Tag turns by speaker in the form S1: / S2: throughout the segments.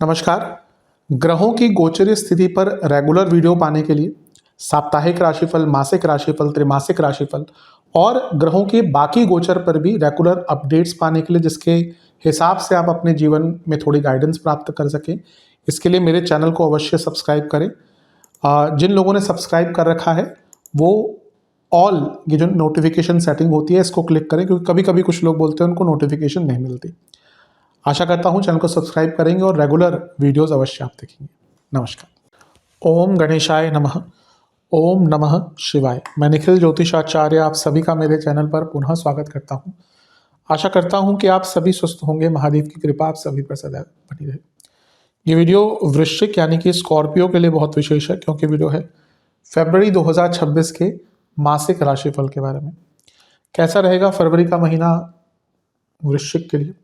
S1: नमस्कार। ग्रहों की गोचरीय स्थिति पर रेगुलर वीडियो पाने के लिए साप्ताहिक राशिफल, मासिक राशिफल, त्रैमासिक राशिफल और ग्रहों के बाकी गोचर पर भी रेगुलर अपडेट्स पाने के लिए, जिसके हिसाब से आप अपने जीवन में थोड़ी गाइडेंस प्राप्त कर सकें, इसके लिए मेरे चैनल को अवश्य सब्सक्राइब करें। जिन लोगों ने सब्सक्राइब कर रखा है वो ऑल ये जो नोटिफिकेशन सेटिंग होती है इसको क्लिक करें, क्योंकि कभी कभी कुछ लोग बोलते हैं उनको नोटिफिकेशन नहीं मिलती। आशा करता हूँ चैनल को सब्सक्राइब करेंगे और रेगुलर वीडियोस अवश्य आप देखेंगे। नमस्कार। ओम गणेशाय नमः। ओम नमः शिवाय। मैं निखिल ज्योतिषाचार्य आप सभी का मेरे चैनल पर पुनः स्वागत करता हूँ। आशा करता हूँ कि आप सभी स्वस्थ होंगे। महादेव की कृपा आप सभी पर सदैव बनी रहे। ये वीडियो वृश्चिक यानी कि स्कॉर्पियो के लिए बहुत विशेष है, क्योंकि वीडियो है फरवरी 2026 के मासिक राशिफल के बारे में। कैसा रहेगा फरवरी का महीना वृश्चिक के लिए।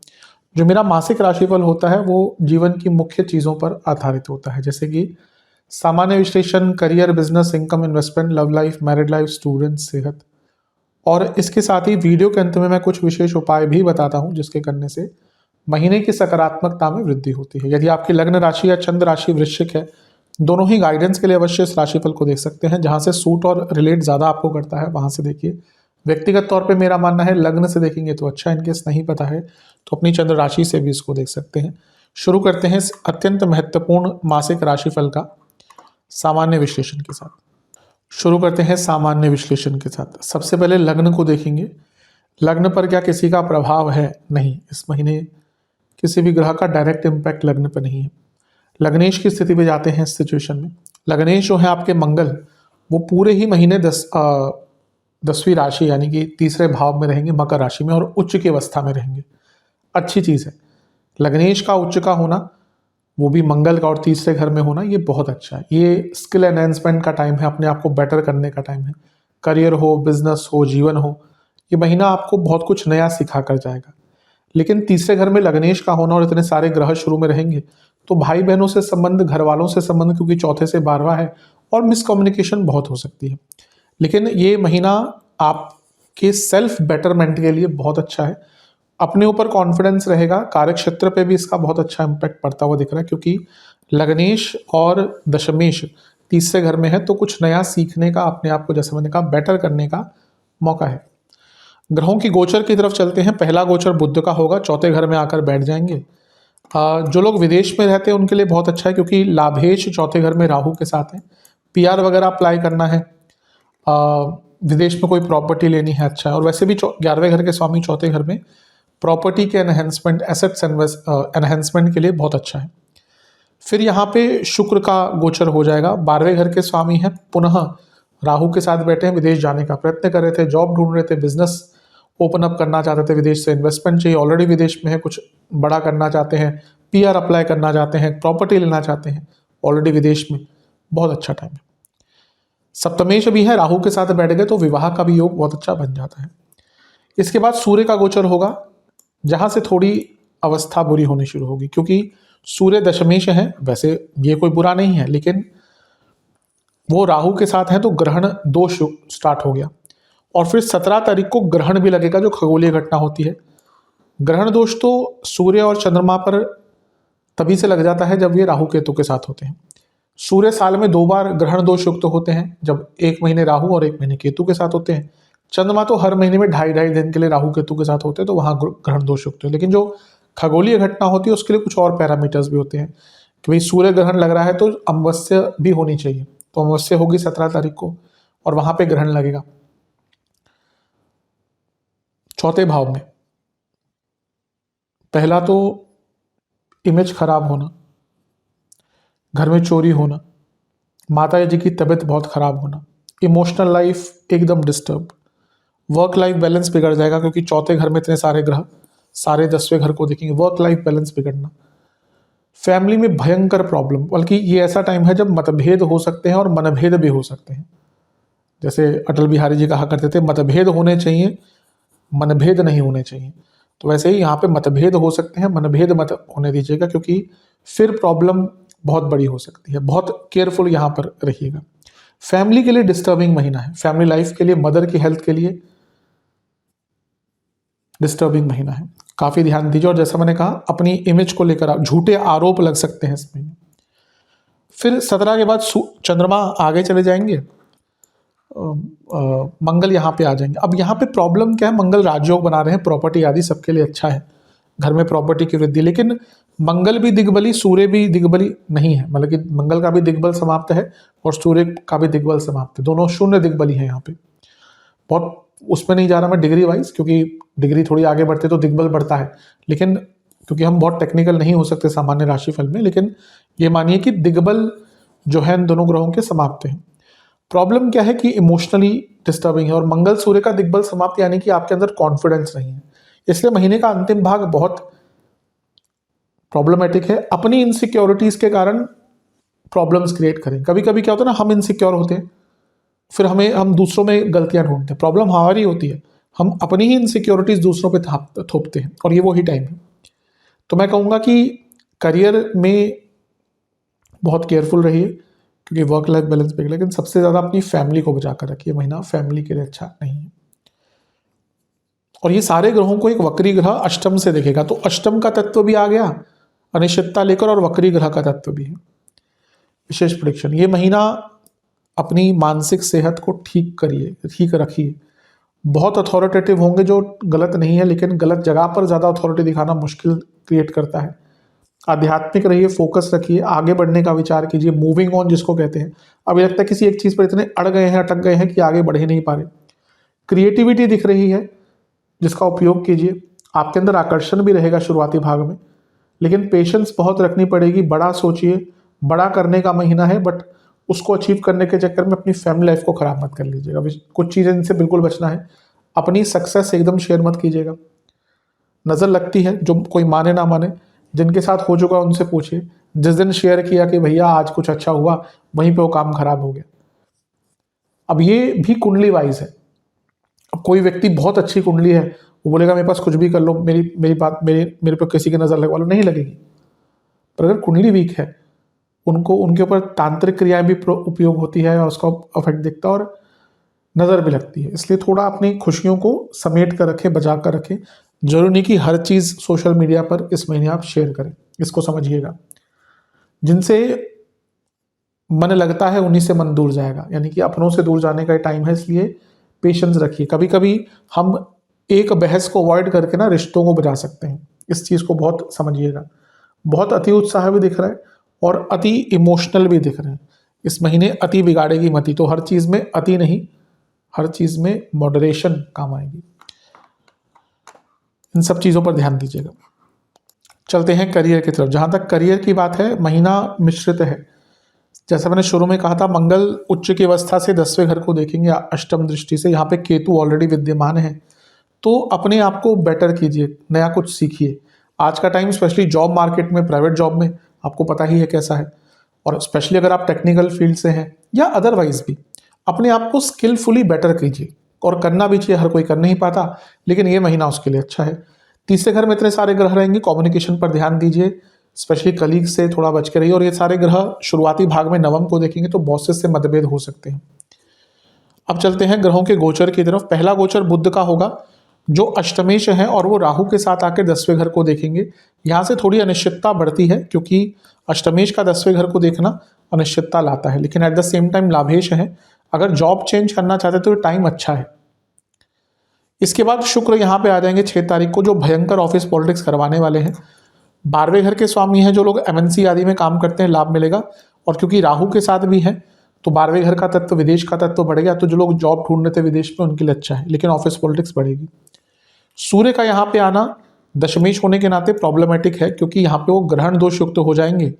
S1: जो मेरा मासिक राशिफल होता है वो जीवन की मुख्य चीज़ों पर आधारित होता है, जैसे कि सामान्य विश्लेषण, career, business, income, investment, love life, married life, student, सेहत। और इसके साथ ही वीडियो के अंत में मैं कुछ विशेष उपाय भी बताता हूँ जिसके करने से महीने की सकारात्मकता में वृद्धि होती है। यदि आपकी लग्न राशि या चंद्र राशि वृश्चिक है, दोनों ही गाइडेंस के लिए अवश्य इस राशिफल को देख सकते हैं। जहाँ से सूट और रिलेट ज़्यादा आपको करता है वहाँ से देखिए। व्यक्तिगत तौर पे मेरा मानना है लग्न से देखेंगे तो अच्छा, इनकेस नहीं पता है तो अपनी चंद्र राशि से भी इसको देख सकते हैं। शुरू करते हैं इस अत्यंत महत्वपूर्ण मासिक राशिफल का सामान्य विश्लेषण के साथ। शुरू करते हैं सामान्य विश्लेषण के साथ। सबसे पहले लग्न को देखेंगे। लग्न पर क्या किसी का प्रभाव है? नहीं, इस महीने किसी भी ग्रह का डायरेक्ट इम्पैक्ट लग्न पर नहीं है। लग्नेश की स्थिति पे जाते हैं। इस सिचुएशन में लग्नेश जो है आपके मंगल, वो पूरे ही महीने 10वीं राशि यानी कि तीसरे भाव में रहेंगे, मकर राशि में, और उच्च की अवस्था में रहेंगे। अच्छी चीज़ है। लग्नेश का उच्च का होना, वो भी मंगल का, और तीसरे घर में होना, ये बहुत अच्छा है। ये स्किल एनहेंसमेंट का टाइम है, अपने आप को बेटर करने का टाइम है। करियर हो, बिजनेस हो, जीवन हो, ये महीना आपको बहुत कुछ नया सिखा कर जाएगा। लेकिन तीसरे घर में लग्नेश का होना और इतने सारे ग्रह शुरू में रहेंगे तो भाई बहनों से संबंध, घर वालों से संबंध, क्योंकि चौथे से 12वां है, और मिसकम्युनिकेशन बहुत हो सकती है। लेकिन ये महीना आपके सेल्फ बेटरमेंट के लिए बहुत अच्छा है। अपने ऊपर कॉन्फिडेंस रहेगा। कार्य क्षेत्र पे भी इसका बहुत अच्छा इम्पैक्ट पड़ता हुआ दिख रहा है, क्योंकि लग्नेश और दशमेश तीसरे घर में है, तो कुछ नया सीखने का, अपने आप को जैसे मैंने कहा बेटर करने का मौका है। ग्रहों की गोचर की तरफ चलते हैं। पहला गोचर बुध का होगा, चौथे घर में आकर बैठ जाएंगे। जो लोग विदेश में रहते हैं उनके लिए बहुत अच्छा है, क्योंकि लाभेश चौथे घर में राहु के साथ है। पीआर वगैरह अप्लाई करना है, विदेश में कोई प्रॉपर्टी लेनी है, अच्छा है। और वैसे भी 11वें घर के स्वामी चौथे घर में प्रॉपर्टी के एनहेंसमेंट, एसेट्स एनहेंसमेंट के लिए बहुत अच्छा है। फिर यहाँ पे शुक्र का गोचर हो जाएगा। 12वें घर के स्वामी हैं, पुनः राहु के साथ बैठे हैं। विदेश जाने का प्रयत्न कर रहे थे, जॉब ढूंढ रहे थे, बिजनेस ओपन अप करना चाहते थे, विदेश से इन्वेस्टमेंट चाहिए, ऑलरेडी विदेश में है, कुछ बड़ा करना चाहते हैं, पीआर अप्लाई करना चाहते हैं, प्रॉपर्टी लेना चाहते हैं, ऑलरेडी विदेश में, बहुत अच्छा टाइम है। सप्तमेश भी है, राहु के साथ बैठ गए तो विवाह का भी योग बहुत अच्छा बन जाता है। इसके बाद सूर्य का गोचर होगा, जहां से थोड़ी अवस्था बुरी होनी शुरू होगी, क्योंकि सूर्य दशमेश है। वैसे ये कोई बुरा नहीं है, लेकिन वो राहु के साथ है तो ग्रहण दोष स्टार्ट हो गया। और फिर 17 तारीख को ग्रहण भी लगेगा, जो खगोलीय घटना होती है। ग्रहण दोष तो सूर्य और चंद्रमा पर तभी से लग जाता है जब ये राहु केतु के साथ होते हैं। सूर्य साल में 2 बार ग्रहण दोष युक्त होते हैं, जब 1 महीने राहु और 1 महीने केतु के साथ होते हैं। चंद्रमा तो हर महीने में 2.5 दिन के लिए राहु केतु के साथ होते हैं, तो वहां ग्रहण दोष युक्त है। लेकिन जो खगोलीय घटना होती है उसके लिए कुछ और पैरामीटर्स भी होते हैं कि भाई सूर्य ग्रहण लग रहा है तो अमावस्या भी होनी चाहिए, तो अमावस्या होगी 17 तारीख को और वहां पे ग्रहण लगेगा। चौथे भाव में पहला तो इमेज खराब होना, घर में चोरी होना, माता जी की तबीयत बहुत खराब होना, इमोशनल लाइफ एकदम डिस्टर्ब, वर्क लाइफ बैलेंस बिगड़ जाएगा, क्योंकि चौथे घर में इतने सारे ग्रह, सारे 10वें घर को देखेंगे, वर्क लाइफ बैलेंस बिगड़ना, फैमिली में भयंकर प्रॉब्लम। बल्कि ये ऐसा टाइम है जब मतभेद हो सकते हैं और मनभेद भी हो सकते हैं। जैसे अटल बिहारी जी कहा करते थे, मतभेद होने चाहिए, मनभेद नहीं होने चाहिए। तो वैसे ही यहाँ पे मतभेद हो सकते हैं, मनभेद मत होने दीजिएगा, क्योंकि फिर प्रॉब्लम बहुत बड़ी हो सकती है। बहुत केयरफुल यहाँ पर रहिएगा। फैमिली के लिए डिस्टर्बिंग महीना है, फैमिली लाइफ के लिए, मदर की हेल्थ के लिए डिस्टर्बिंग महीना है, काफ़ी ध्यान दीजिए। और जैसा मैंने कहा, अपनी इमेज को लेकर झूठे आरोप लग सकते हैं इस महीने। फिर 17 के बाद चंद्रमा आगे चले जाएंगे, मंगल यहाँ पे आ जाएंगे। अब यहाँ पे प्रॉब्लम क्या है, मंगल राजयोग बना रहे हैं, प्रॉपर्टी आदि सबके लिए अच्छा है, घर में प्रॉपर्टी की वृद्धि। लेकिन मंगल भी दिग्बली, सूर्य भी दिग्बली नहीं है, मतलब कि मंगल का भी दिग्बल समाप्त है और सूर्य का भी दिग्बल समाप्त है, दोनों शून्य दिग्बली है यहाँ पे। बहुत उसमें नहीं जा रहा मैं डिग्री वाइज, क्योंकि डिग्री थोड़ी आगे बढ़ते तो दिग्बल बढ़ता है, लेकिन क्योंकि हम बहुत टेक्निकल नहीं हो सकते सामान्य राशिफल में, लेकिन ये मानिए कि दिग्बल जो है इन दोनों ग्रहों के समाप्त हैं। प्रॉब्लम क्या है कि इमोशनली डिस्टर्बिंग है, और मंगल सूर्य का दिग्बल समाप्त यानी कि आपके अंदर कॉन्फिडेंस नहीं है, इसलिए महीने का अंतिम भाग बहुत प्रॉब्लमेटिक है। अपनी इनसिक्योरिटीज के कारण प्रॉब्लम्स क्रिएट करें। कभी कभी क्या होता है ना, हम इनसिक्योर होते हैं, फिर हम दूसरों में गलतियां ढूंढते हैं। प्रॉब्लम हमारी होती है, हम अपनी ही इनसिक्योरिटीज दूसरों पे थोपते हैं, और ये वही टाइम है। तो मैं कहूँगा कि करियर में बहुत केयरफुल रहिए, क्योंकि वर्क लाइफ बैलेंस पे, लेकिन सबसे ज़्यादा अपनी फैमिली को बचा कर रखिए, महीना फैमिली के लिए अच्छा नहीं है। और ये सारे ग्रहों को एक वक्री ग्रह अष्टम से देखेगा, तो अष्टम का तत्व भी आ गया अनिश्चितता लेकर, और वक्री ग्रह का तत्व भी है। विशेष प्रेडिक्शन, ये महीना अपनी मानसिक सेहत को ठीक करिए, ठीक रखिए। बहुत अथॉरिटेटिव होंगे, जो गलत नहीं है, लेकिन गलत जगह पर ज़्यादा अथॉरिटी दिखाना मुश्किल क्रिएट करता है। आध्यात्मिक रहिए, फोकस रखिए, आगे बढ़ने का विचार कीजिए, मूविंग ऑन जिसको कहते हैं। अब ये लगता है किसी एक चीज़ पर इतने अड़ गए हैं, अटक गए हैं कि आगे बढ़ ही नहीं पा रहे। क्रिएटिविटी दिख रही है, जिसका उपयोग कीजिए। आपके अंदर आकर्षण भी रहेगा शुरुआती भाग में, लेकिन पेशेंस बहुत रखनी पड़ेगी। बड़ा सोचिए, बड़ा करने का महीना है, बट उसको अचीव करने के चक्कर में अपनी फैमिली लाइफ को खराब मत कर लीजिएगा। कुछ चीज़ें इनसे बिल्कुल बचना है। अपनी सक्सेस एकदम शेयर मत कीजिएगा। नज़र लगती है, जो कोई माने ना माने, जिनके साथ हो चुका उनसे पूछिए। जिस दिन शेयर किया कि भैया आज कुछ अच्छा हुआ, वहीं पे वो काम खराब हो गया। अब ये भी कुंडली वाइज है। अब कोई व्यक्ति बहुत अच्छी कुंडली है, वो बोलेगा मेरे पास कुछ भी कर लो, मेरे पर किसी की नज़र लगवा लो, नहीं लगेगी। पर अगर कुंडली वीक है, उनके ऊपर तांत्रिक क्रियाएं भी उपयोग होती है, और उसका इफेक्ट दिखता है, और नज़र भी लगती है। इसलिए थोड़ा अपनी खुशियों को समेट कर रखें, बचा कर रखें। जरूरी नहीं कि हर चीज़ सोशल मीडिया पर इस महीने आप शेयर करें, इसको समझिएगा। जिनसे मन लगता है उन्हीं से मन दूर जाएगा, यानी कि अपनों से दूर जाने का टाइम है, इसलिए पेशेंस रखिए। कभी कभी हम एक बहस को अवॉइड करके ना रिश्तों को बचा सकते हैं, इस चीज़ को बहुत समझिएगा। बहुत अति उत्साह भी दिख रहा है, और अति इमोशनल भी दिख रहे हैं। इस महीने अति बिगाड़ेगी मति, तो हर चीज़ में अति नहीं, हर चीज़ में मॉडरेशन काम आएगी। इन सब चीज़ों पर ध्यान दीजिएगा। चलते हैं करियर की तरफ। जहाँ तक करियर की बात है, महीना मिश्रित है। जैसा मैंने शुरू में कहा था, मंगल उच्च की अवस्था से 10वें घर को देखेंगे अष्टम दृष्टि से। यहाँ पे केतु ऑलरेडी विद्यमान है, तो अपने आप को बेटर कीजिए, नया कुछ सीखिए। आज का टाइम स्पेशली जॉब मार्केट में, प्राइवेट जॉब में आपको पता ही है कैसा है, और स्पेशली अगर आप टेक्निकल फील्ड से हैं या अदरवाइज भी, अपने आप को स्किलफुली बेटर कीजिए। और करना भी चाहिए, हर कोई कर नहीं पाता, लेकिन ये महीना उसके लिए अच्छा है। तीसरे घर में इतने सारे ग्रह रहेंगे, कम्युनिकेशन पर ध्यान दीजिए, स्पेशली कलीग से थोड़ा बच के रहिए। और ये सारे ग्रह शुरुआती भाग में नवम को देखेंगे, तो बॉसेस से मतभेद हो सकते हैं। अब चलते हैं ग्रहों के गोचर की तरफ। पहला गोचर बुध का होगा, जो अष्टमेश है, और वो राहु के साथ आकर 10वें घर को देखेंगे। यहाँ से थोड़ी अनिश्चितता बढ़ती है, क्योंकि अष्टमेश का 10वें घर को देखना अनिश्चितता लाता है, लेकिन at the same time Labhesh है। अगर जॉब चेंज करना चाहते तो टाइम अच्छा है। इसके बाद शुक्र यहाँ पे आ जाएंगे 6 तारीख को, जो भयंकर ऑफिस पॉलिटिक्स करवाने वाले हैं। 12वें घर के स्वामी हैं, जो लोग एमएनसी आदि में काम करते हैं, लाभ मिलेगा। और क्योंकि राहु के साथ भी है, तो 12वें घर का तत्व, विदेश का तत्व बढ़ गया। तो जो लोग जॉब ढूंढ रहे थे विदेश में, उनके लिए अच्छा है, लेकिन ऑफिस पॉलिटिक्स बढ़ेगी। सूर्य का यहाँ पे आना दशमेश होने के नाते प्रॉब्लमेटिक है, क्योंकि यहाँ पे वो ग्रहण दोष युक्त हो जाएंगे।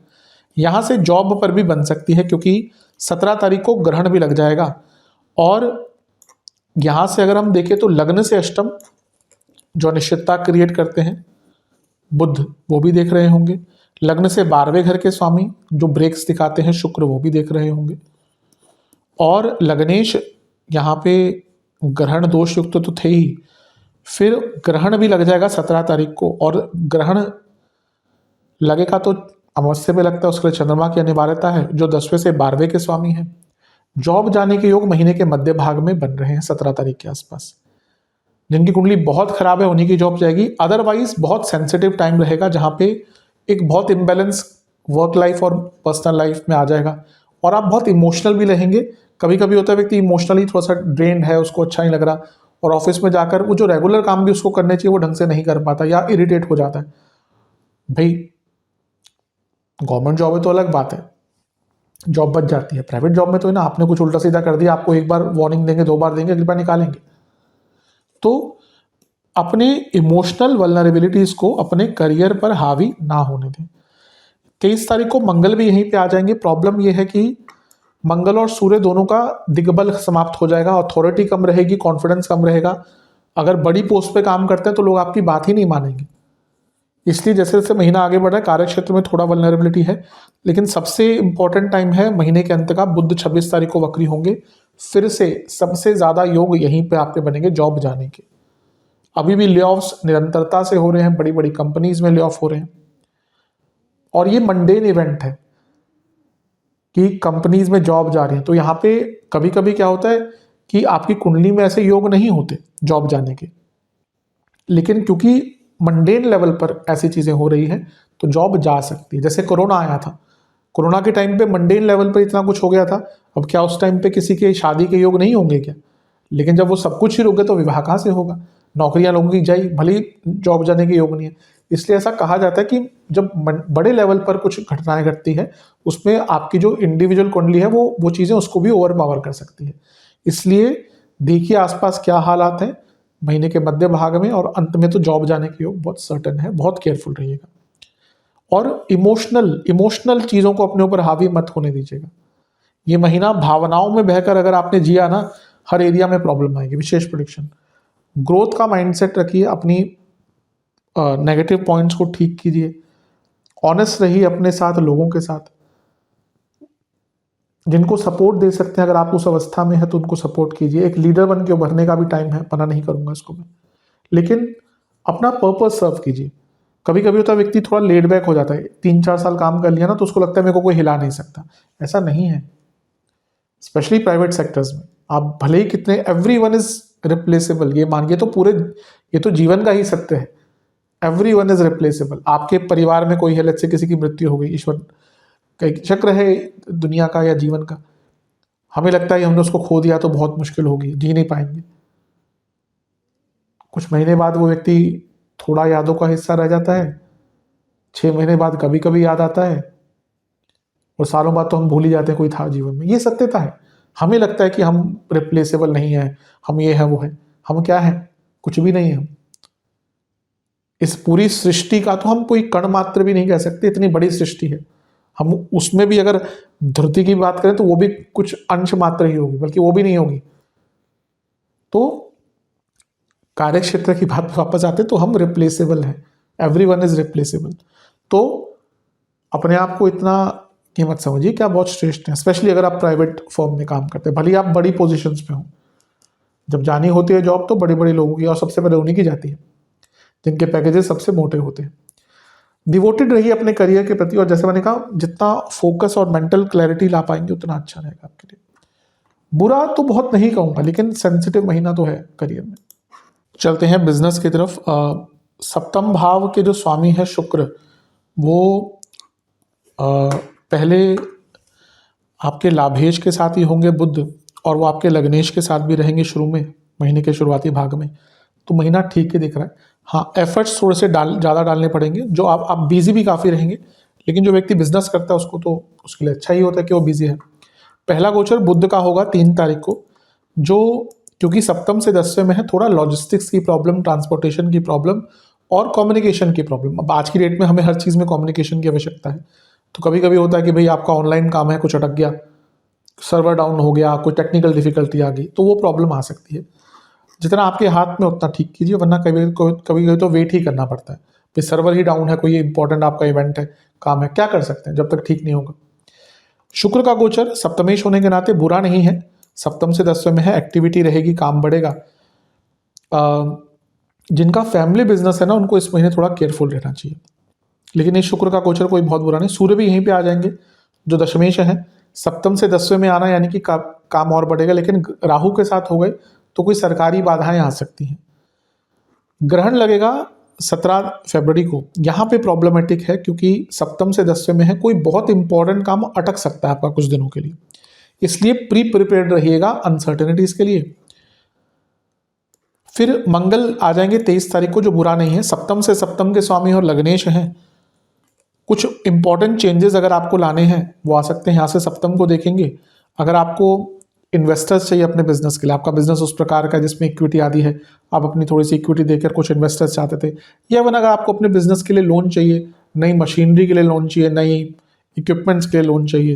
S1: यहाँ से जॉब पर भी बन सकती है, क्योंकि 17 तारीख को ग्रहण भी लग जाएगा। और यहाँ से अगर हम देखें तो लग्न से अष्टम, जो अनिश्चितता क्रिएट करते हैं, बुध वो भी देख रहे होंगे। लग्न से 12वें घर के स्वामी, जो ब्रेक्स दिखाते हैं, शुक्र वो भी देख रहे होंगे। और लग्नेश यहाँ पे ग्रहण दोष युक्त तो थे ही, फिर ग्रहण भी लग जाएगा 17 तारीख को। और ग्रहण लगेगा तो अमावस्या पे लगता है, उसके लिए चंद्रमा की अनिवार्यता है, जो 10वें से 12वें के स्वामी हैं। जॉब जाने के योग महीने के मध्य भाग में बन रहे हैं 17 तारीख के आसपास। जिनकी कुंडली बहुत खराब है उन्हीं की जॉब जाएगी। अदरवाइज बहुत सेंसिटिव टाइम रहेगा जहाँ पे एक बहुत इम्बैलेंस वर्क लाइफ और पर्सनल लाइफ में आ जाएगा, और आप बहुत इमोशनल भी रहेंगे। कभी कभी होता है व्यक्ति इमोशनली थोड़ा सा ड्रेन्ड है, उसको अच्छा नहीं लग रहा, और ऑफिस में जाकर वो जो रेगुलर काम भी उसको करने चाहिए वो ढंग से नहीं कर पाता या इरिटेट हो जाता है। भाई गवर्नमेंट जॉब है तो अलग बात है, जॉब बच जाती है। प्राइवेट जॉब में तो है ना, आपने कुछ उल्टा सीधा कर दिया, आपको एक बार वार्निंग देंगे, 2 बार देंगे, अगली बार निकालेंगे। तो अपने इमोशनल वल्नरेबिलिटीज को अपने करियर पर हावी ना होने दें। 23 तारीख को मंगल भी यहीं पे आ जाएंगे। प्रॉब्लम यह है कि मंगल और सूर्य दोनों का दिग्बल समाप्त हो जाएगा, अथॉरिटी कम रहेगी, कॉन्फिडेंस कम रहेगा। अगर बड़ी पोस्ट पे काम करते हैं तो लोग आपकी बात ही नहीं मानेंगे। इसलिए जैसे जैसे महीना आगे बढ़ रहा है कार्य क्षेत्र में थोड़ा वल्नरेबिलिटी है, लेकिन सबसे इंपॉर्टेंट टाइम है महीने के अंत का। बुध 26 तारीख को वक्री होंगे, फिर से सबसे ज्यादा योग यहीं पे आपके बनेंगे जॉब जाने के। अभी भी ले ऑफ्स निरंतरता से हो रहे हैं, बड़ी बड़ी कंपनीज में ले ऑफ हो रहे हैं, और ये मंडेन इवेंट है कि कंपनीज में जॉब जा रही है। तो यहाँ पे कभी कभी क्या होता है कि आपकी कुंडली में ऐसे योग नहीं होते जॉब जाने के, लेकिन क्योंकि मंडेन लेवल पर ऐसी चीजें हो रही हैं तो जॉब जा सकती है। जैसे कोरोना आया था, कोरोना के टाइम पे मंडेन लेवल पर इतना कुछ हो गया था। अब क्या उस टाइम पे किसी के शादी के योग नहीं होंगे क्या? लेकिन जब वो सब कुछ ही रुक गया तो विवाह कहाँ से होगा? नौकरियां लोगों की जाई, भले ही जॉब जाने के योग नहीं है। इसलिए ऐसा कहा जाता है कि जब बड़े लेवल पर कुछ घटनाएं घटती है उसमें आपकी जो इंडिविजुअल कुंडली है वो चीजें उसको भी ओवर पावर कर सकती है। इसलिए देखिए आसपास क्या हालात हैं महीने के मध्य भाग में, और अंत में तो जॉब जाने के योग बहुत सर्टन है। बहुत केयरफुल रहिएगा, और इमोशनल चीजों को अपने ऊपर हावी मत होने दीजिएगा। ये महीना भावनाओं में बहकर अगर आपने जिया ना, हर एरिया में प्रॉब्लम आएगी। विशेष प्रेडिक्शन, ग्रोथ का माइंडसेट रखिए, अपनी नेगेटिव पॉइंट्स को ठीक कीजिए, ऑनेस्ट रहिए अपने साथ, लोगों के साथ। जिनको सपोर्ट दे सकते हैं अगर आप उस अवस्था में है तो उनको सपोर्ट कीजिए। एक लीडर बन के उभरने का भी टाइम है, मना नहीं करूंगा इसको मैं, लेकिन अपना पर्पस सर्व कीजिए। कभी कभी होता है व्यक्ति थोड़ा लेड बैक हो जाता है, 3-4 साल काम कर लिया ना तो उसको लगता है मेरे को कोई हिला नहीं सकता। ऐसा नहीं है, स्पेशली प्राइवेट सेक्टर्स में। आप भले ही कितने, एवरीवन इज रिप्लेसेबल, ये मानिए तो पूरे, ये तो जीवन का ही सत्य है। Everyone is replaceable. आपके परिवार में कोई है, लेट्स से किसी की मृत्यु हो गई, ईश्वर का एक चक्र है दुनिया का या जीवन का, हमें लगता है हमने उसको खो दिया तो बहुत मुश्किल होगी, जी नहीं पाएंगे। कुछ महीने बाद वो व्यक्ति थोड़ा यादों का हिस्सा रह जाता है, 6 महीने बाद कभी कभी याद आता है, और सालों बाद तो हम भूल ही जाते हैं कोई था जीवन में। ये सत्यता है। हमें लगता है कि हम रिप्लेसेबल नहीं है, हम ये है वो है। हम क्या है? कुछ भी नहीं है। इस पूरी सृष्टि का तो हम कोई कण मात्र भी नहीं कह सकते, इतनी बड़ी सृष्टि है। हम उसमें भी अगर धरती की बात करें तो वो भी कुछ अंश मात्र ही होगी, बल्कि वो भी नहीं होगी। तो कार्य क्षेत्र की बात वापस आते तो हम रिप्लेसेबल हैं, एवरीवन इज रिप्लेसेबल। तो अपने आप को इतना कीमत समझिए कि आप बहुत श्रेष्ठ हैं, स्पेशली अगर आप प्राइवेट फर्म में काम करते हैं, भले आप बड़ी पोजीशंस पे हो। जब जानी होती है जॉब तो बड़े बड़े लोगों की, और सबसे पहले उन्हीं की जाती है जिनके पैकेजेस सबसे मोटे होते हैं। डिवोटेड रहिए अपने करियर के प्रति, और जैसे मैंने कहा जितना फोकस और मेंटल क्लैरिटी ला पाएंगे उतना अच्छा रहेगा आपके लिए। बुरा तो बहुत नहीं कहूंगा, लेकिन सेंसिटिव महीना तो है करियर में। चलते हैं बिजनेस की तरफ। सप्तम भाव के जो स्वामी है शुक्र, वो पहले आपके लाभेश के साथ ही होंगे बुध, और वो आपके लग्नेश के साथ भी रहेंगे शुरू में, महीने के शुरुआती भाग में। तो महीना ठीक ही दिख रहा है। हाँ, एफर्ट्स थोड़े से ज़्यादा डालने पड़ेंगे। जो आप बिजी भी काफ़ी रहेंगे, लेकिन जो व्यक्ति बिजनेस करता है उसको तो उसके लिए अच्छा ही होता है कि वो बिजी है। पहला गोचर बुध का होगा 3 तारीख को, जो क्योंकि सप्तम से 10वें में है, थोड़ा लॉजिस्टिक्स की प्रॉब्लम, ट्रांसपोर्टेशन की प्रॉब्लम और कम्युनिकेशन की प्रॉब्लम। अब आज की डेट में हमें हर चीज़ में कम्युनिकेशन की आवश्यकता है। तो कभी कभी होता है कि भाई आपका ऑनलाइन काम है, कुछ अटक गया, सर्वर डाउन हो गया, कोई टेक्निकल डिफिकल्टी आ गई, तो वो प्रॉब्लम आ सकती है। जितना आपके हाथ में उतना ठीक कीजिए, वरना कभी कभी तो वेट ही करना पड़ता है। फिर सर्वर ही डाउन है, कोई इंपॉर्टेंट आपका इवेंट है, काम है, क्या कर सकते हैं जब तक ठीक नहीं होगा। शुक्र का गोचर सप्तमेश होने के नाते बुरा नहीं है, सप्तम से 10वें में है, एक्टिविटी रहेगी, काम बढ़ेगा। जिनका फैमिली बिजनेस है ना, उनको इस महीने थोड़ा केयरफुल रहना चाहिए। लेकिन इस शुक्र का गोचर कोई बहुत बुरा नहीं। सूर्य भी यहीं पे आ जाएंगे, जो दशमेश है, सप्तम से 10वें में आना यानी कि काम और बढ़ेगा। लेकिन राहु के साथ हो गए तो कोई सरकारी बाधाएं आ सकती हैं। ग्रहण लगेगा 17 फरवरी को। यहाँ पे प्रॉब्लमेटिक है क्योंकि सप्तम से 10वें में है, कोई बहुत इंपॉर्टेंट काम अटक सकता है आपका कुछ दिनों के लिए, इसलिए प्री प्रिपेयर्ड रहिएगा अनसर्टेनिटीज के लिए। फिर मंगल आ जाएंगे 23 तारीख को, जो बुरा नहीं है, सप्तम से सप्तम के स्वामी और लग्नेश हैं। कुछ इंपॉर्टेंट चेंजेस अगर आपको लाने हैं वो आ सकते हैं, यहाँ से सप्तम को देखेंगे। अगर आपको इन्वेस्टर्स चाहिए अपने बिजनेस के लिए, आपका बिजनेस उस प्रकार का जिसमें इक्विटी आदि है, आप अपनी थोड़ी सी इक्विटी देकर कुछ इन्वेस्टर्स चाहते थे, या वन अगर आपको अपने बिजनेस के लिए लोन चाहिए, नई मशीनरी के लिए लोन चाहिए, नई इक्विपमेंट्स के लिए लोन चाहिए,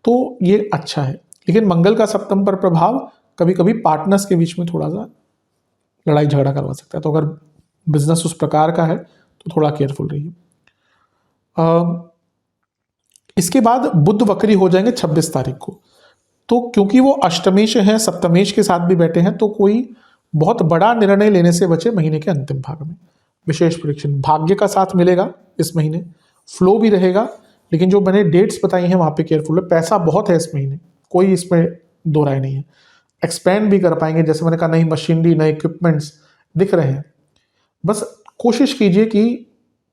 S1: तो ये अच्छा है। लेकिन मंगल का सप्तम पर प्रभाव कभी कभी पार्टनर्स के बीच में थोड़ा सा लड़ाई झगड़ा करवा सकता है, तो अगर बिजनेस उस प्रकार का है तो थोड़ा केयरफुल रहिए। इसके बाद बुध वक्री हो जाएंगे 26 तारीख को, तो क्योंकि वो अष्टमेश हैं, सप्तमेश के साथ भी बैठे हैं, तो कोई बहुत बड़ा निर्णय लेने से बचे महीने के अंतिम भाग में। विशेष प्रेडिक्शन, भाग्य का साथ मिलेगा इस महीने, फ्लो भी रहेगा, लेकिन जो मैंने डेट्स बताई हैं वहाँ पे केयरफुल है। पैसा बहुत है इस महीने, कोई इसमें दो राय नहीं है। एक्सपेंड भी कर पाएंगे, जैसे मैंने कहा, नई मशीनरी, नए इक्विपमेंट्स दिख रहे हैं। बस कोशिश कीजिए कि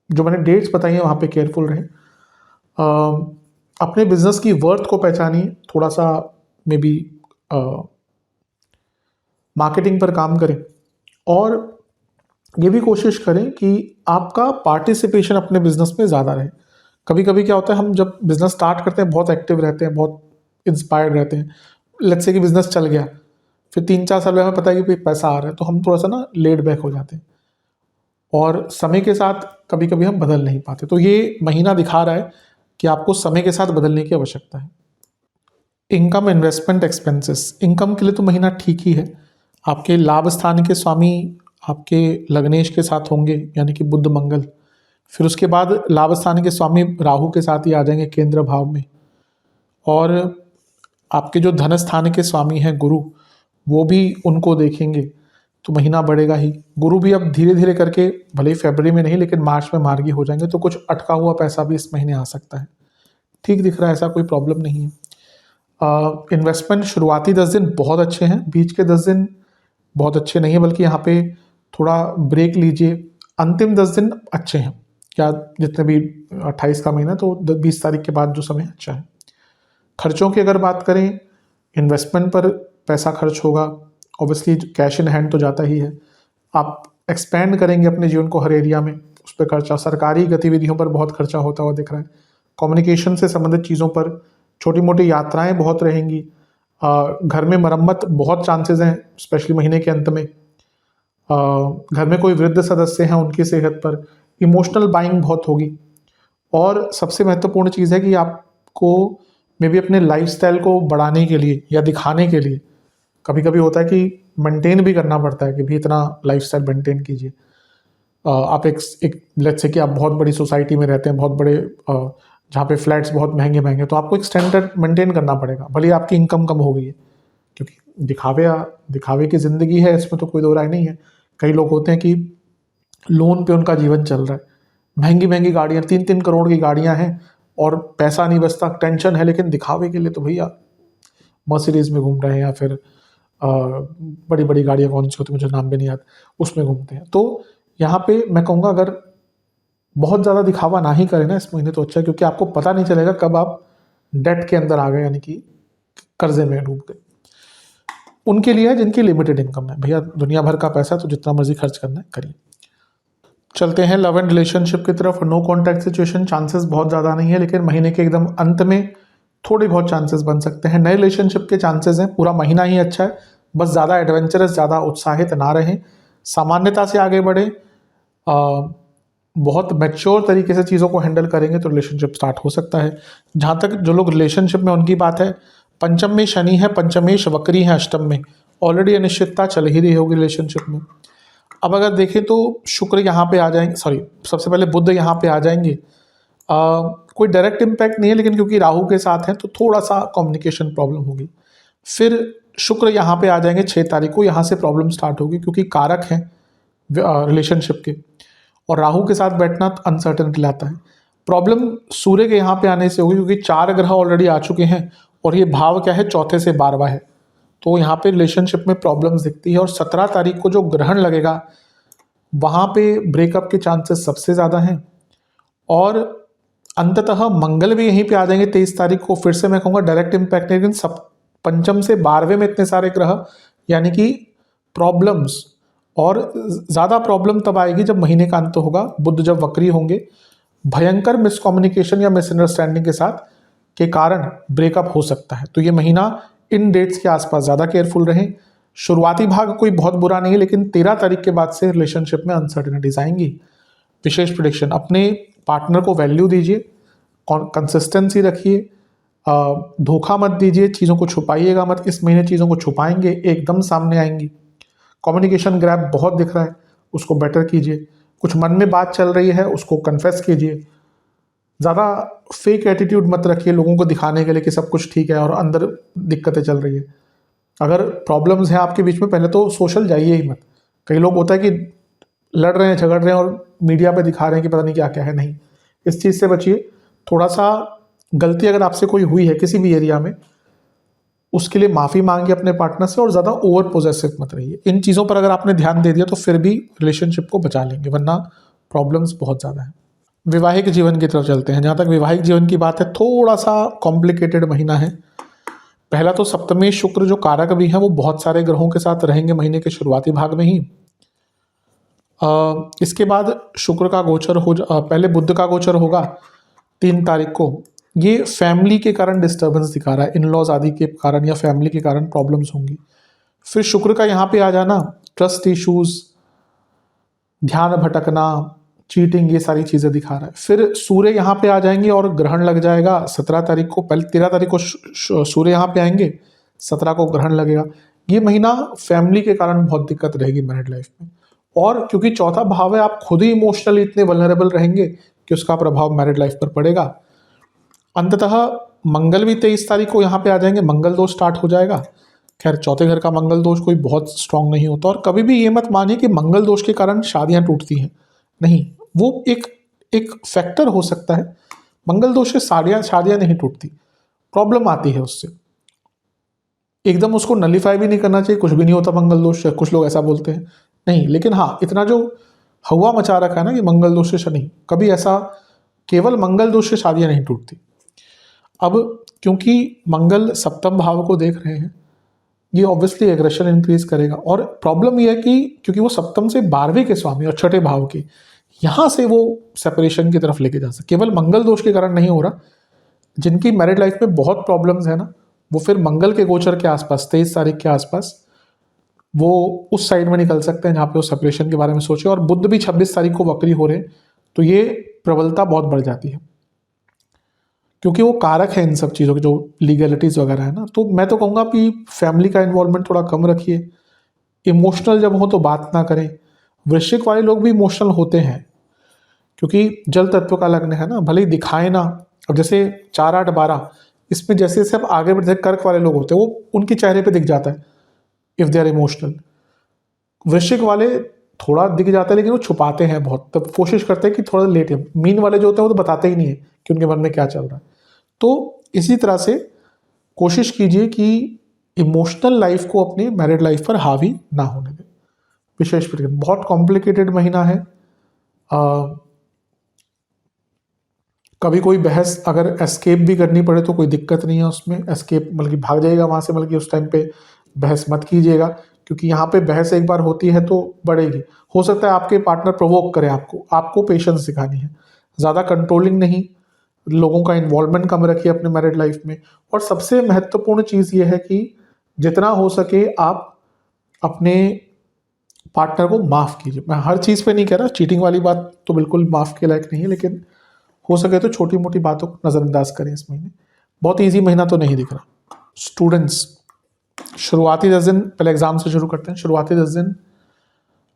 S1: जो मैंने डेट्स बताई हैं वहाँ पे केयरफुल रहें। अपने बिजनेस की वर्थ को पहचानिए, थोड़ा सा मे बी मार्केटिंग पर काम करें, और ये भी कोशिश करें कि आपका पार्टिसिपेशन अपने बिजनेस में ज़्यादा रहे। कभी कभी क्या होता है, हम जब बिजनेस स्टार्ट करते हैं बहुत एक्टिव रहते हैं, बहुत इंस्पायर्ड रहते हैं, लेट्स से कि बिजनेस चल गया, फिर 3-4 साल में हमें पता है कि पैसा आ रहा है, तो हम थोड़ा सा ना लेड बैक हो जाते हैं, और समय के साथ कभी कभी हम बदल नहीं पाते। तो ये महीना दिखा रहा है कि आपको समय के साथ बदलने की आवश्यकता है। इनकम, इन्वेस्टमेंट, एक्सपेंसेस, इनकम के लिए तो महीना ठीक ही है। आपके लाभ स्थान के स्वामी आपके लग्नेश के साथ होंगे, यानी कि बुध मंगल। फिर उसके बाद लाभ स्थान के स्वामी राहु के साथ ही आ जाएंगे केंद्र भाव में, और आपके जो धन स्थान के स्वामी हैं गुरु, वो भी उनको देखेंगे, तो महीना बढ़ेगा ही। गुरु भी अब धीरे धीरे करके, भले ही फरवरी में नहीं लेकिन मार्च में मार्गी हो जाएंगे, तो कुछ अटका हुआ पैसा भी इस महीने आ सकता है। ठीक दिख रहा है, ऐसा कोई प्रॉब्लम नहीं है। इन्वेस्टमेंट शुरुआती 10 दिन बहुत अच्छे हैं, बीच के 10 दिन बहुत अच्छे नहीं है, बल्कि यहाँ पे थोड़ा ब्रेक लीजिए। अंतिम 10 दिन अच्छे हैं, क्या जितने भी 28 का महीना, तो 20 तारीख के बाद जो समय अच्छा है। खर्चों की अगर बात करें, इन्वेस्टमेंट पर पैसा खर्च होगा, ऑब्वियसली कैश इन हैंड तो जाता ही है। आप एक्सपेंड करेंगे अपने जीवन को हर एरिया में, उस पर खर्चा, सरकारी गतिविधियों पर बहुत खर्चा होता हुआ दिख रहा है। कम्युनिकेशन से संबंधित चीज़ों पर, छोटी मोटी यात्राएं बहुत रहेंगी। घर में मरम्मत बहुत चांसेस हैं, स्पेशली महीने के अंत में। घर में कोई वृद्ध सदस्य हैं, उनकी सेहत पर। इमोशनल बाइंग बहुत होगी, और सबसे महत्वपूर्ण चीज़ है कि आपको मे बी अपने लाइफस्टाइल को बढ़ाने के लिए या दिखाने के लिए, कभी कभी होता है कि मेंटेन भी करना पड़ता है कि भी इतना लाइफस्टाइल मेंटेन कीजिए। आप एक लेट्स से कि आप बहुत बड़ी सोसाइटी में रहते हैं, बहुत बड़े जहाँ पे फ्लैट्स बहुत महंगे महंगे, तो आपको एक स्टैंडर्ड मेंटेन करना पड़ेगा, भले आपकी इनकम कम हो गई है, क्योंकि दिखावे की ज़िंदगी है, इसमें तो कोई दो राय नहीं है। कई लोग होते हैं कि लोन पे उनका जीवन चल रहा है, महंगी महंगी गाड़ियाँ, 3-3 करोड़ की गाड़ियाँ हैं, और पैसा नहीं बचता, टेंशन है, लेकिन दिखावे के लिए तो भैया मर्सिडीज में घूम रहे हैं, या फिर बड़ी बड़ी गाड़ियाँ कौन सी होती है मुझे नाम भी नहीं याद, उसमें घूमते हैं। तो यहाँ पे मैं कहूँगा, अगर बहुत ज़्यादा दिखावा ना ही करें ना इस महीने, तो अच्छा है, क्योंकि आपको पता नहीं चलेगा कब आप डेट के अंदर आ गए, यानी कि कर्जे में डूब गए। उनके लिए है जिनकी लिमिटेड इनकम है, भैया दुनिया भर का पैसा, तो जितना मर्जी खर्च करना है करिए। चलते हैं लव एंड रिलेशनशिप की तरफ। नो कॉन्टैक्ट सिचुएशन, चांसेस बहुत ज़्यादा नहीं है, लेकिन महीने के एकदम अंत में थोड़े बहुत चांसेस बन सकते हैं। नए रिलेशनशिप के चांसेस हैं, पूरा महीना ही अच्छा है, बस ज़्यादा एडवेंचरस, ज़्यादा उत्साहित ना रहें, सामान्यता से आगे बढ़ें। बहुत मैच्योर तरीके से चीज़ों को हैंडल करेंगे तो रिलेशनशिप स्टार्ट हो सकता है। जहाँ तक जो लोग रिलेशनशिप में, उनकी बात है, पंचम में शनि है, पंचमेश वक्री है अष्टम में, ऑलरेडी अनिश्चितता चल ही रही होगी रिलेशनशिप में। अब अगर देखें तो शुक्र यहाँ पे आ जाएंगे, सबसे पहले बुध यहाँ पे आ जाएंगे। कोई डायरेक्ट इम्पैक्ट नहीं है, लेकिन क्योंकि राहु के साथ हैं तो थोड़ा सा कम्युनिकेशन प्रॉब्लम होगी। फिर शुक्र यहाँ पे आ जाएंगे 6 तारीख को, यहाँ से प्रॉब्लम स्टार्ट होगी, क्योंकि कारक हैं रिलेशनशिप के, और राहु के साथ बैठना अनसर्टेनिटी लाता है। प्रॉब्लम सूर्य के यहाँ पे आने से होगी, क्योंकि 4 ग्रह ऑलरेडी आ चुके हैं, और ये भाव क्या है, चौथे से 12वां है, तो यहाँ पे रिलेशनशिप में प्रॉब्लम्स दिखती है। और 17 तारीख को जो ग्रहण लगेगा, वहाँ पे ब्रेकअप के चांसेस सबसे ज़्यादा हैं। और अंततः मंगल भी यहीं पे आ जाएंगे 23 तारीख को। फिर से मैं कहूँगा डायरेक्ट इम्पैक्ट नहीं, लेकिन सब पंचम से 12वें में इतने सारे ग्रह, यानी कि प्रॉब्लम्स। और ज़्यादा प्रॉब्लम तब आएगी जब महीने का अंत होगा, बुध जब वक्री होंगे, भयंकर मिसकम्युनिकेशन या मिसअंडरस्टैंडिंग के साथ के कारण ब्रेकअप हो सकता है। तो ये महीना इन डेट्स के आसपास ज़्यादा केयरफुल रहें। शुरुआती भाग कोई बहुत बुरा नहीं है, लेकिन 13 तारीख के बाद से रिलेशनशिप में अनसर्टेनिटीज आएंगी। विशेष प्रेडिक्शन, अपने पार्टनर को वैल्यू दीजिए, कंसिस्टेंसी रखिए, धोखा मत दीजिए, चीज़ों को छुपाइएगा मत। इस महीने चीज़ों को छुपाएंगे एकदम सामने आएंगी। कम्युनिकेशन गैप बहुत दिख रहा है, उसको बेटर कीजिए। कुछ मन में बात चल रही है, उसको कन्फेस कीजिए। ज़्यादा फेक एटीट्यूड मत रखिए लोगों को दिखाने के लिए कि सब कुछ ठीक है और अंदर दिक्कतें चल रही है। अगर प्रॉब्लम्स हैं आपके बीच में, पहले तो सोशल जाइए ही मत। कई लोग होता है कि लड़ रहे हैं, झगड़ रहे हैं और मीडिया पे दिखा रहे हैं कि पता नहीं क्या क्या है। नहीं, इस चीज़ से बचिए। थोड़ा सा गलती अगर आपसे कोई हुई है किसी भी एरिया में, उसके लिए माफ़ी मांगिए अपने पार्टनर से, और ज़्यादा ओवर पोजेसिव मत रहिए। इन चीज़ों पर अगर आपने ध्यान दे दिया तो फिर भी रिलेशनशिप को बचा लेंगे, वरना प्रॉब्लम्स बहुत ज़्यादा हैं। वैवाहिक जीवन की तरफ चलते हैं। जहाँ तक वैवाहिक जीवन की बात है, थोड़ा सा कॉम्प्लिकेटेड महीना है। पहला तो सप्तमी शुक्र जो कारक भी हैं वो बहुत सारे ग्रहों के साथ रहेंगे महीने के शुरुआती भाग में ही। इसके बाद शुक्र का गोचर पहले बुध का गोचर होगा 3 तारीख को। ये फैमिली के कारण डिस्टर्बेंस दिखा रहा है, इन लॉज आदि के कारण या फैमिली के कारण प्रॉब्लम्स होंगी। फिर शुक्र का यहाँ पे आ जाना, ट्रस्ट इश्यूज, ध्यान भटकना, चीटिंग, ये सारी चीज़ें दिखा रहा है। फिर सूर्य यहाँ पे आ जाएंगे और ग्रहण लग जाएगा 17 तारीख को। पहले 13 तारीख को सूर्य यहाँ पे आएंगे, 17 को ग्रहण लगेगा। ये महीना फैमिली के कारण बहुत दिक्कत रहेगी मैरिड लाइफ में। और क्योंकि चौथा भाव है, आप खुद ही इमोशनली इतने वल्नरेबल रहेंगे कि उसका प्रभाव मैरिड लाइफ पर पड़ेगा। अंततः मंगल भी 23 तारीख को यहाँ पे आ जाएंगे, मंगल दोष स्टार्ट हो जाएगा। खैर, चौथे घर का मंगल दोष कोई बहुत स्ट्रांग नहीं होता, और कभी भी ये मत मानिए कि मंगल दोष के कारण शादियां टूटती हैं। नहीं, वो एक एक फैक्टर हो सकता है। मंगल दोष से शादियां नहीं टूटती, प्रॉब्लम आती है उससे। एकदम उसको नलीफाई भी नहीं करना चाहिए, कुछ भी नहीं होता मंगल दोष से, कुछ लोग ऐसा बोलते हैं। नहीं, लेकिन हाँ, इतना जो हवा मचा रखा है ना कि मंगल दोष से शनि, कभी ऐसा केवल मंगल दोष से शादियां नहीं टूटती। अब क्योंकि मंगल सप्तम भाव को देख रहे हैं, ये ऑब्वियसली एग्रेशन इंक्रीज करेगा। और प्रॉब्लम ये है कि क्योंकि वो सप्तम से 12वें के स्वामी और छठे भाव के, यहाँ से वो सेपरेशन की तरफ लेके जा सकते। केवल मंगल दोष के कारण नहीं हो रहा। जिनकी मैरिड लाइफ में बहुत प्रॉब्लम्स है ना, वो फिर मंगल के गोचर के आसपास 23 तारीख के आसपास वो उस साइड में निकल सकते हैं जहाँ पे वो सेपरेशन के बारे में सोचे। और बुध भी 26 तारीख को वक्री हो रहे हैं, तो ये प्रबलता बहुत बढ़ जाती है, क्योंकि वो कारक है इन सब चीज़ों की, जो लीगलिटीज़ वगैरह है ना। तो मैं तो कहूँगा कि फैमिली का इन्वॉल्वमेंट थोड़ा कम रखिए। इमोशनल जब हो तो बात ना करें। वृश्चिक वाले लोग भी इमोशनल होते हैं, क्योंकि जल तत्व का लग्न है ना, भले ही दिखाए ना। अब जैसे 4, 8, 12, इसमें जैसे जैसे आप आगे बढ़ते, कर्क वाले लोग होते हैं, वो उनके चेहरे पे दिख जाता है इफ़ दे आर इमोशनल। वृश्चिक वाले थोड़ा दिख जाता है, लेकिन वो छुपाते हैं बहुत, तब कोशिश करते हैं कि थोड़ा लेट है। मीन वाले जो होते हैं वो तो बताते ही नहीं है कि उनके मन में क्या चल रहा है। तो इसी तरह से कोशिश कीजिए कि इमोशनल लाइफ को अपनी मैरिड लाइफ पर हावी ना होने दें। विशेष प्रेडिक्शन, बहुत कॉम्प्लिकेटेड महीना है। कभी कोई बहस अगर एस्केप भी करनी पड़े तो कोई दिक्कत नहीं है उसमें। एस्केप मतलब कि भाग जाइएगा वहाँ से, मतलब कि उस टाइम पे बहस मत कीजिएगा, क्योंकि यहाँ पे बहस एक बार होती है तो बढ़ेगी। हो सकता है आपके पार्टनर प्रोवोक करे आपको पेशेंस सिखानी है। ज़्यादा कंट्रोलिंग नहीं, लोगों का इन्वॉल्वमेंट कम रखिए अपने मैरिड लाइफ में। और सबसे महत्वपूर्ण चीज़ ये है कि जितना हो सके आप अपने पार्टनर को माफ़ कीजिए। मैं हर चीज़ पे नहीं कह रहा, चीटिंग वाली बात तो बिल्कुल माफ़ के लायक नहीं है, लेकिन हो सके तो छोटी मोटी बातों को नज़रअंदाज करें इस महीने। बहुत ईजी महीना तो नहीं दिख रहा। स्टूडेंट्स, शुरुआती 10 दिन, पहले एग्जाम से शुरू करते हैं। शुरुआती 10 दिन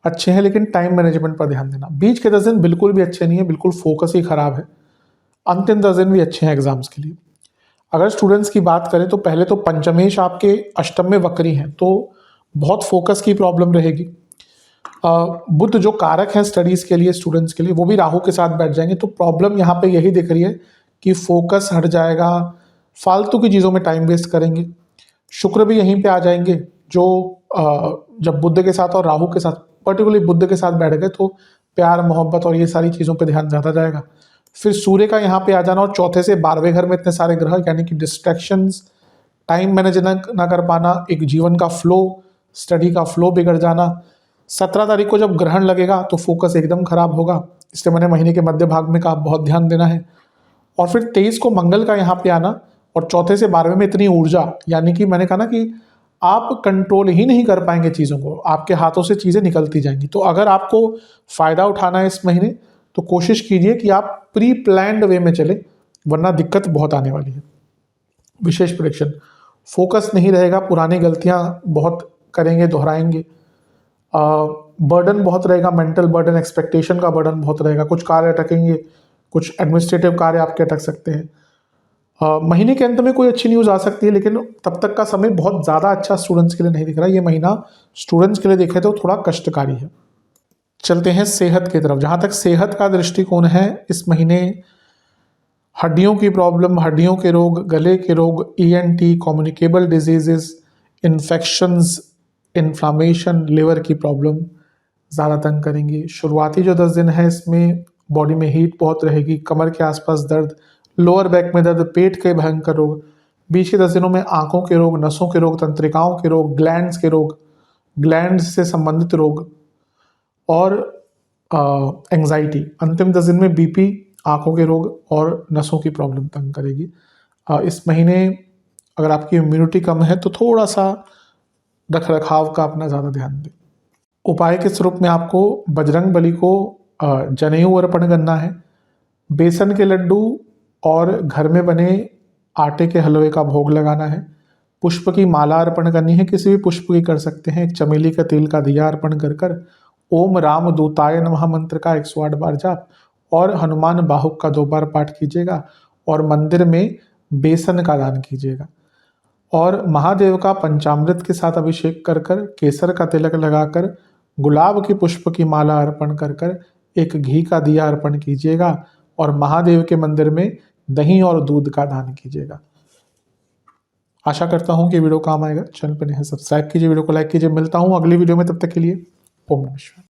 S1: अच्छे हैं, लेकिन टाइम मैनेजमेंट पर ध्यान देना। बीच के 10 दिन बिल्कुल भी अच्छे नहीं है, बिल्कुल फोकस ही खराब है। अंतिम 10 दिन भी अच्छे हैं एग्जाम्स के लिए। अगर स्टूडेंट्स की बात करें तो पहले तो पंचमेश आपके अष्टम में वक्री हैं, तो बहुत फोकस की प्रॉब्लम रहेगी। बुध जो कारक है स्टडीज़ के लिए, स्टूडेंट्स के लिए, वो भी राहु के साथ बैठ जाएंगे, तो प्रॉब्लम यहाँ पे यही दिख रही है कि फोकस हट जाएगा, फालतू की चीज़ों में टाइम वेस्ट करेंगे। शुक्र भी यहीं पे आ जाएंगे, जो जब बुध के साथ और राहु के साथ पर्टिकुलरली बुध के साथ बैठ गए तो प्यार मोहब्बत और ये सारी चीज़ों पे ध्यान ज़्यादा जाएगा। फिर सूर्य का यहाँ पे आ जाना और चौथे से 12वें घर में इतने सारे ग्रह, यानी कि डिस्ट्रैक्शंस, टाइम मैनेज ना कर पाना, एक जीवन का फ्लो, स्टडी का फ्लो बिगड़ जाना। 17 तारीख को जब ग्रहण लगेगा तो फोकस एकदम खराब होगा, इसलिए मैंने महीने के मध्य भाग में कहा बहुत ध्यान देना है। और फिर 23 को मंगल का यहाँ पे आना और चौथे से 12वें में इतनी ऊर्जा, यानी कि मैंने कहा ना कि आप कंट्रोल ही नहीं कर पाएंगे चीज़ों को, आपके हाथों से चीज़ें निकलती जाएंगी। तो अगर आपको फ़ायदा उठाना है इस महीने तो कोशिश कीजिए कि आप प्री प्लान्ड वे में चले, वरना दिक्कत बहुत आने वाली है। विशेष प्रेडिक्शन, फोकस नहीं रहेगा, पुरानी गलतियां बहुत करेंगे, दोहराएंगे, बर्डन बहुत रहेगा, मेंटल बर्डन, एक्सपेक्टेशन का बर्डन बहुत रहेगा, कुछ कार्य अटकेंगे, कुछ एडमिनिस्ट्रेटिव कार्य आपके अटक सकते हैं। महीने के अंत में कोई अच्छी न्यूज़ आ सकती है, लेकिन तब तक का समय बहुत ज़्यादा अच्छा स्टूडेंट्स के लिए नहीं दिख रहा। ये महीना स्टूडेंट्स के लिए देखें तो थोड़ा कष्टकारी है। चलते हैं सेहत की तरफ। जहाँ तक सेहत का दृष्टिकोण है, इस महीने हड्डियों की प्रॉब्लम, हड्डियों के रोग, गले के रोग, ENT, communicable diseases, infections, inflammation, liver की प्रॉब्लम ज़्यादा तंग करेंगी। शुरुआती जो 10 दिन है इसमें बॉडी में हीट बहुत रहेगी, कमर के आसपास दर्द, लोअर बैक में दर्द, पेट के भयंकर रोग। बीच के 10 दिनों में आंखों के रोग, नसों के रोग, तंत्रिकाओं के रोग, ग्लैंड्स के रोग, ग्लैंड्स से संबंधित रोग और एंग्जाइटी। अंतिम 10 दिन में BP, आंखों के रोग और नसों की प्रॉब्लम तंग करेगी। इस महीने अगर आपकी इम्यूनिटी कम है तो थोड़ा सा रख रखाव का अपना ज़्यादा ध्यान दें। उपाय के स्वरूप में आपको बजरंग बली को जनेऊ अर्पण करना है, बेसन के लड्डू और घर में बने आटे के हलवे का भोग लगाना है, पुष्प की माला अर्पण करनी है, किसी भी पुष्प की कर सकते हैं, एक चमेली का तेल का दिया अर्पण कर कर ओम राम दूताय नमः मंत्र का 108 बार जाप और हनुमान बाहुक का 2 बार पाठ कीजिएगा और मंदिर में बेसन का दान कीजिएगा। और महादेव का पंचामृत के साथ अभिषेक कर कर, केसर का तिलक लगाकर, गुलाब की पुष्प की माला अर्पण कर कर एक घी का दिया अर्पण कीजिएगा और महादेव के मंदिर में दही और दूध का दान कीजिएगा। आशा करता हूँ कि वीडियो काम आएगा। चैनल पर नए हैं सब्सक्राइब कीजिए, वीडियो को लाइक कीजिए। मिलता हूँ अगली वीडियो में, तब तक के लिए ओम नमः शिवाय।